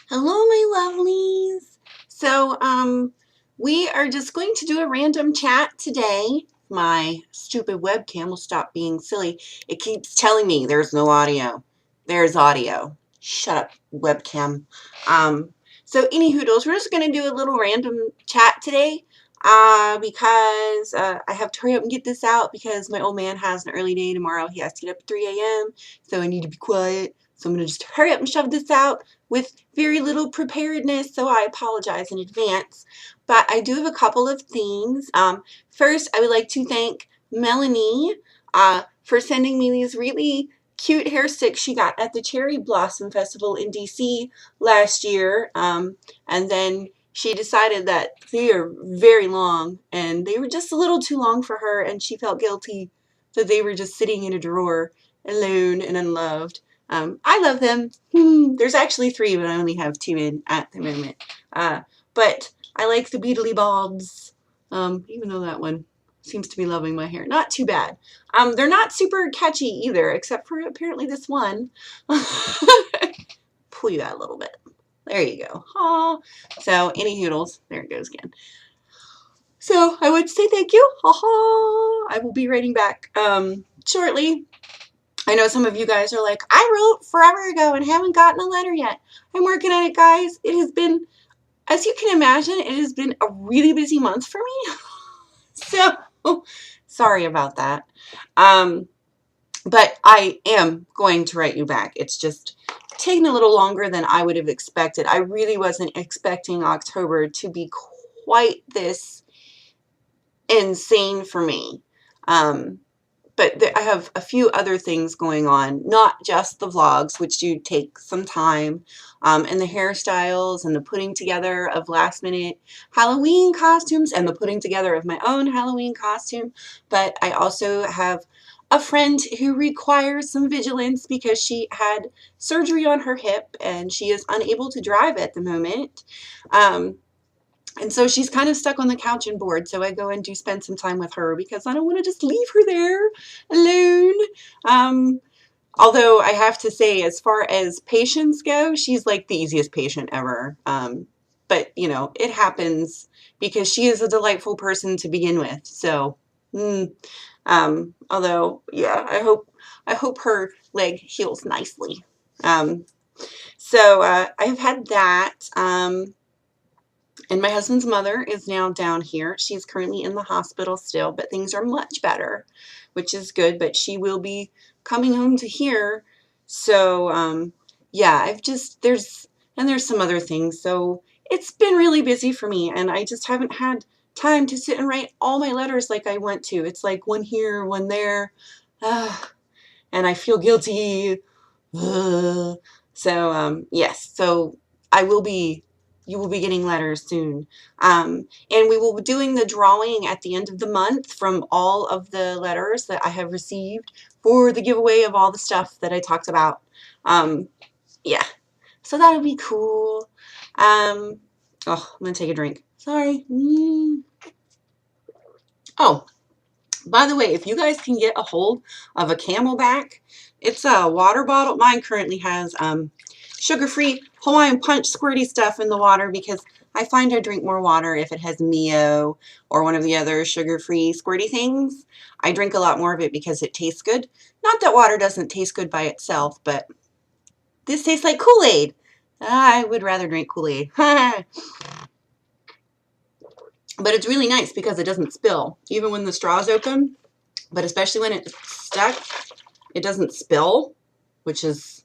Hello, my lovelies. So, we are just going to do a random chat today. My stupid webcam will stop being silly. It keeps telling me there's no audio. There's audio. Shut up, webcam. So any hoodles, we're just going to do a little random chat today. Because I have to hurry up and get this out because my old man has an early day tomorrow. He has to get up at 3 a.m. So I need to be quiet. So I'm going to just hurry up and shove this out with very little preparedness, so I apologize in advance. But I do have a couple of things. First, I would like to thank Melanie for sending me these really cute hair sticks she got at the Cherry Blossom Festival in DC last year. And then she decided that they are very long, and they were just a little too long for her, and she felt guilty that they were just sitting in a drawer alone and unloved. I love them. There's actually 3, but I only have 2 in at the moment. But I like the Beedly Bobs, even though that one seems to be loving my hair. Not too bad. They're not super catchy either, except for apparently this one. Pull you out a little bit. There you go. Aww. So, any hoodles. There it goes again. So, I would say thank you. I will be writing back shortly. I know some of you guys are like, I wrote forever ago and haven't gotten a letter yet. I'm working on it, guys. It has been, as you can imagine, it has been a really busy month for me. So, sorry about that. But I am going to write you back. It's just taken a little longer than I would have expected. I really wasn't expecting October to be quite this insane for me. But I have a few other things going on, not just the vlogs, which do take some time, and the hairstyles and the putting together of last minute Halloween costumes and the putting together of my own Halloween costume. But I also have a friend who requires some vigilance because she had surgery on her hip and she is unable to drive at the moment. And so she's kind of stuck on the couch and bored. So I go and do spend some time with her because I don't want to just leave her there alone. Although I have to say, as far as patients go, she's like the easiest patient ever. But, you know, it happens because she is a delightful person to begin with. So, although, yeah, I hope her leg heals nicely. So I've had that. And my husband's mother is now down here. She's currently in the hospital still, but things are much better, which is good. But she will be coming home to here. So, yeah, there's some other things. So it's been really busy for me, and I just haven't had time to sit and write all my letters like I want to. It's like one here, one there, and I feel guilty. So, yes, so you will be getting letters soon. And we will be doing the drawing at the end of the month from all of the letters that I have received for the giveaway of all the stuff that I talked about. Yeah, so that'll be cool. Oh, I'm gonna take a drink. Sorry. Oh, by the way, if you guys can get a hold of a Camelback, it's a water bottle. Mine currently has sugar-free Hawaiian Punch squirty stuff in the water because I find I drink more water if it has Mio or one of the other sugar-free squirty things. I drink a lot more of it because it tastes good. Not that water doesn't taste good by itself, but this tastes like Kool-Aid. I would rather drink Kool-Aid. But it's really nice because it doesn't spill, even when the straw's open. But especially when it's stuck, it doesn't spill, which is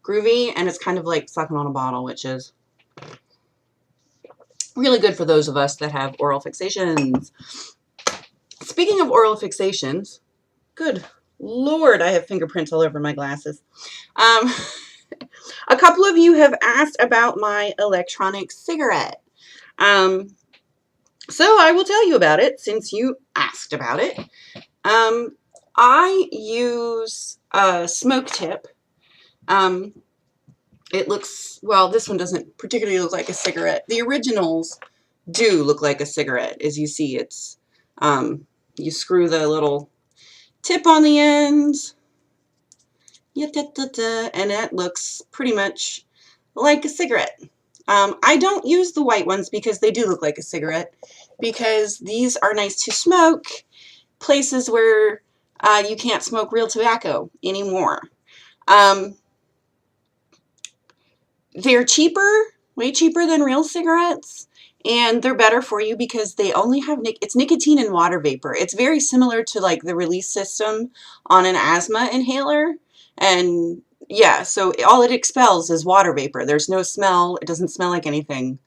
groovy, and it's kind of like sucking on a bottle, which is really good for those of us that have oral fixations. Speaking of oral fixations, good Lord, I have fingerprints all over my glasses. A couple of you have asked about my electronic cigarette. So I will tell you about it since you asked about it. I use a smoke tip. It looks, well, this one doesn't particularly look like a cigarette. The originals do look like a cigarette. As you see, it's, you screw the little tip on the end, and it looks pretty much like a cigarette. I don't use the white ones because they do look like a cigarette, because these are nice to smoke places where you can't smoke real tobacco anymore. They're cheaper, way cheaper than real cigarettes, and they're better for you because they only have it's nicotine and water vapor. It's very similar to like the release system on an asthma inhaler, and yeah, so all it expels is water vapor. There's no smell. It doesn't smell like anything,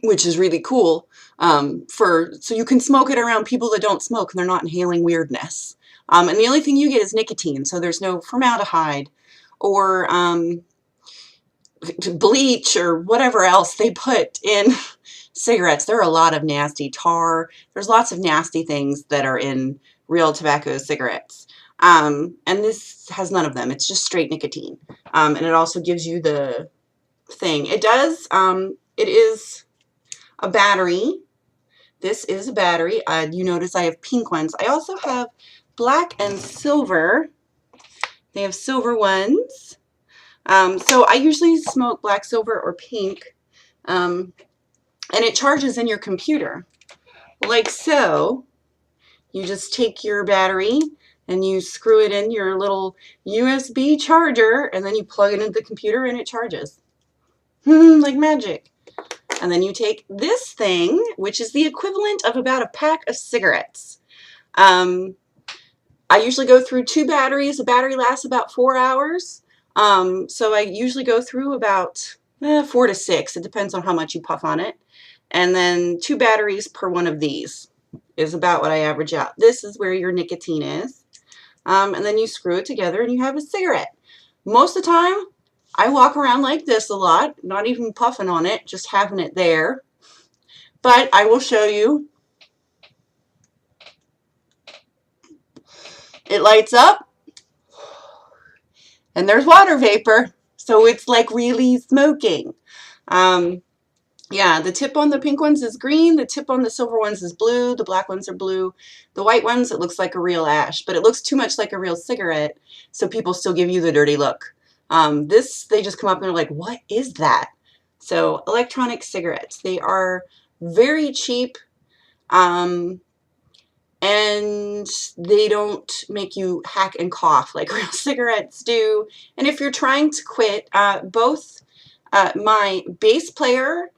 which is really cool. So you can smoke it around people that don't smoke and they're not inhaling weirdness. And the only thing you get is nicotine, so there's no formaldehyde or bleach or whatever else they put in cigarettes. There are a lot of nasty tar. There's lots of nasty things that are in real tobacco cigarettes. And this has none of them. It's just straight nicotine. And it also gives you the thing. It does, it is a battery. This is a battery. You notice I have pink ones. I also have black and silver. They have silver ones. So I usually smoke black, silver, or pink. And it charges in your computer. Like so. You just take your battery and you screw it in your little USB charger, and then you plug it into the computer and it charges. Like magic. And then you take this thing, which is the equivalent of about a pack of cigarettes. I usually go through 2 batteries. A battery lasts about 4 hours. So I usually go through about 4 to 6. It depends on how much you puff on it. And then 2 batteries per one of these is about what I average out. This is where your nicotine is. And then you screw it together and you have a cigarette. Most of the time, I walk around like this a lot, not even puffing on it, just having it there. But I will show you. It lights up, and there's water vapor, so it's like really smoking. Yeah, the tip on the pink ones is green, the tip on the silver ones is blue, the black ones are blue. The white ones, it looks like a real ash, but it looks too much like a real cigarette, so people still give you the dirty look. They just come up and are like, what is that? So electronic cigarettes, they are very cheap, and they don't make you hack and cough like real cigarettes do. And if you're trying to quit, both my bass player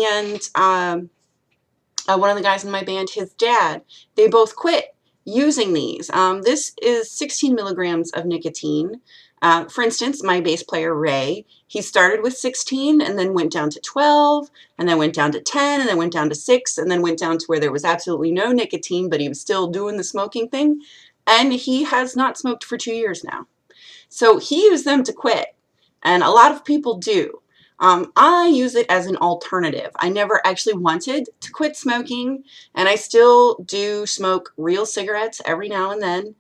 and one of the guys in my band, his dad, they both quit using these. This is 16 milligrams of nicotine. For instance, my bass player, Ray, he started with 16 and then went down to 12 and then went down to 10 and then went down to 6 and then went down to where there was absolutely no nicotine, but he was still doing the smoking thing. And he has not smoked for 2 years now. So he used them to quit. And a lot of people do. I use it as an alternative. I never actually wanted to quit smoking, and I still do smoke real cigarettes every now and then.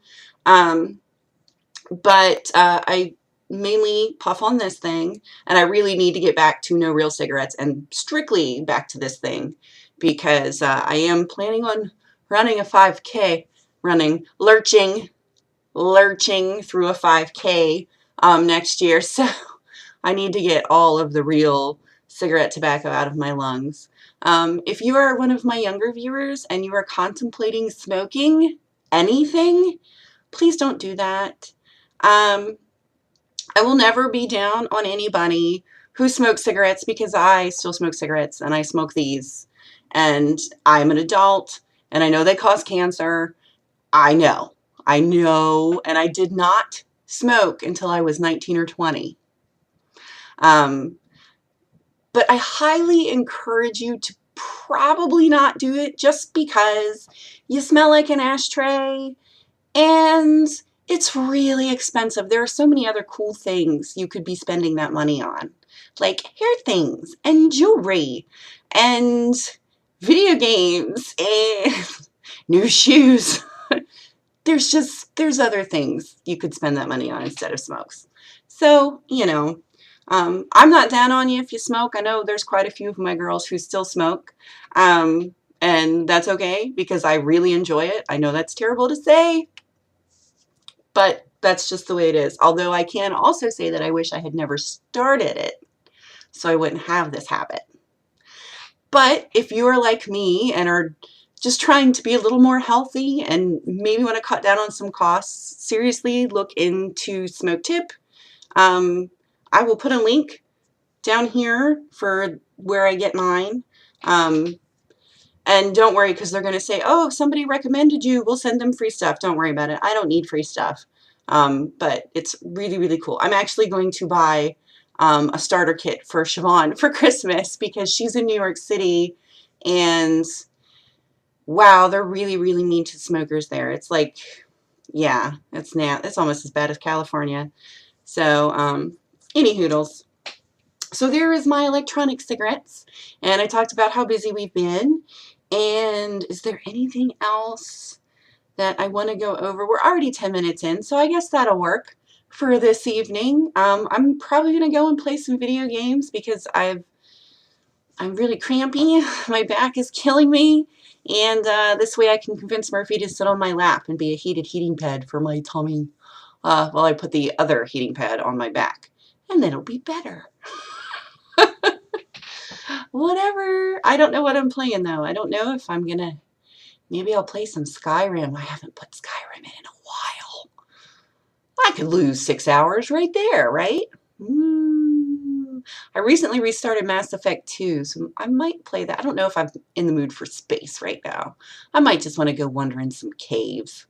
But I mainly puff on this thing, and I really need to get back to no real cigarettes and strictly back to this thing, because I am planning on running a 5K, lurching through a 5K next year. So I need to get all of the real cigarette tobacco out of my lungs. If you are one of my younger viewers and you are contemplating smoking anything, please don't do that. I will never be down on anybody who smokes cigarettes, because I still smoke cigarettes and I smoke these. And I'm an adult and I know they cause cancer. I know, and I did not smoke until I was 19 or 20. But I highly encourage you to probably not do it, just because you smell like an ashtray and it's really expensive. There are so many other cool things you could be spending that money on, like hair things and jewelry and video games and new shoes. There's other things you could spend that money on instead of smokes. So, I'm not down on you if you smoke. I know there's quite a few of my girls who still smoke, and that's okay, because I really enjoy it. I know that's terrible to say, but that's just the way it is. Although I can also say that I wish I had never started it. so I wouldn't have this habit. But if you are like me and are just trying to be a little more healthy and maybe want to cut down on some costs, seriously look into Smoke Tip. I will put a link down here for where I get mine. And don't worry, because they're going to say, oh, somebody recommended you, we'll send them free stuff. Don't worry about it. I don't need free stuff. But it's really, really cool. I'm actually going to buy a starter kit for Siobhan for Christmas because she's in New York City, and wow, they're really, really mean to smokers there. It's like, yeah, it's almost as bad as California. So, any hoodles. So there is my electronic cigarettes, and I talked about how busy we've been. And is there anything else that I want to go over? We're already 10 minutes in, so I guess that'll work for this evening. I'm probably going to go and play some video games because I'm really crampy. My back is killing me, and this way I can convince Murphy to sit on my lap and be a heating pad for my tummy while I put the other heating pad on my back, and then it'll be better. Whatever. I don't know what I'm playing, though. I don't know if I'm gonna... Maybe I'll play some Skyrim. I haven't put Skyrim in a while. I could lose 6 hours right there, right? I recently restarted Mass Effect 2, so I might play that. I don't know if I'm in the mood for space right now. I might just want to go wander in some caves.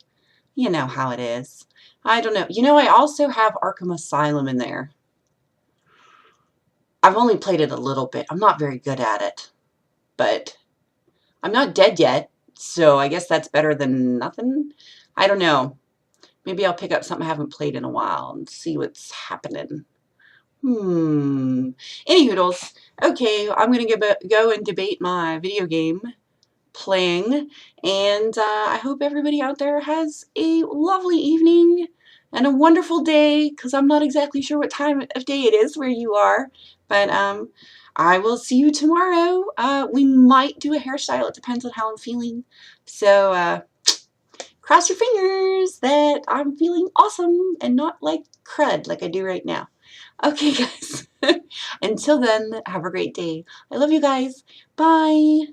You know how it is. I don't know. You know, I also have Arkham Asylum in there. I've only played it a little bit. I'm not very good at it, but I'm not dead yet, so I guess that's better than nothing. I don't know. Maybe I'll pick up something I haven't played in a while and see what's happening. Any hoodles. Okay, I'm going to go and debate my video game playing, and I hope everybody out there has a lovely evening and a wonderful day, because I'm not exactly sure what time of day it is where you are, but I will see you tomorrow. We might do a hairstyle. It depends on how I'm feeling, so cross your fingers that I'm feeling awesome and not like crud like I do right now. Okay, guys. Until then, have a great day. I love you guys. Bye.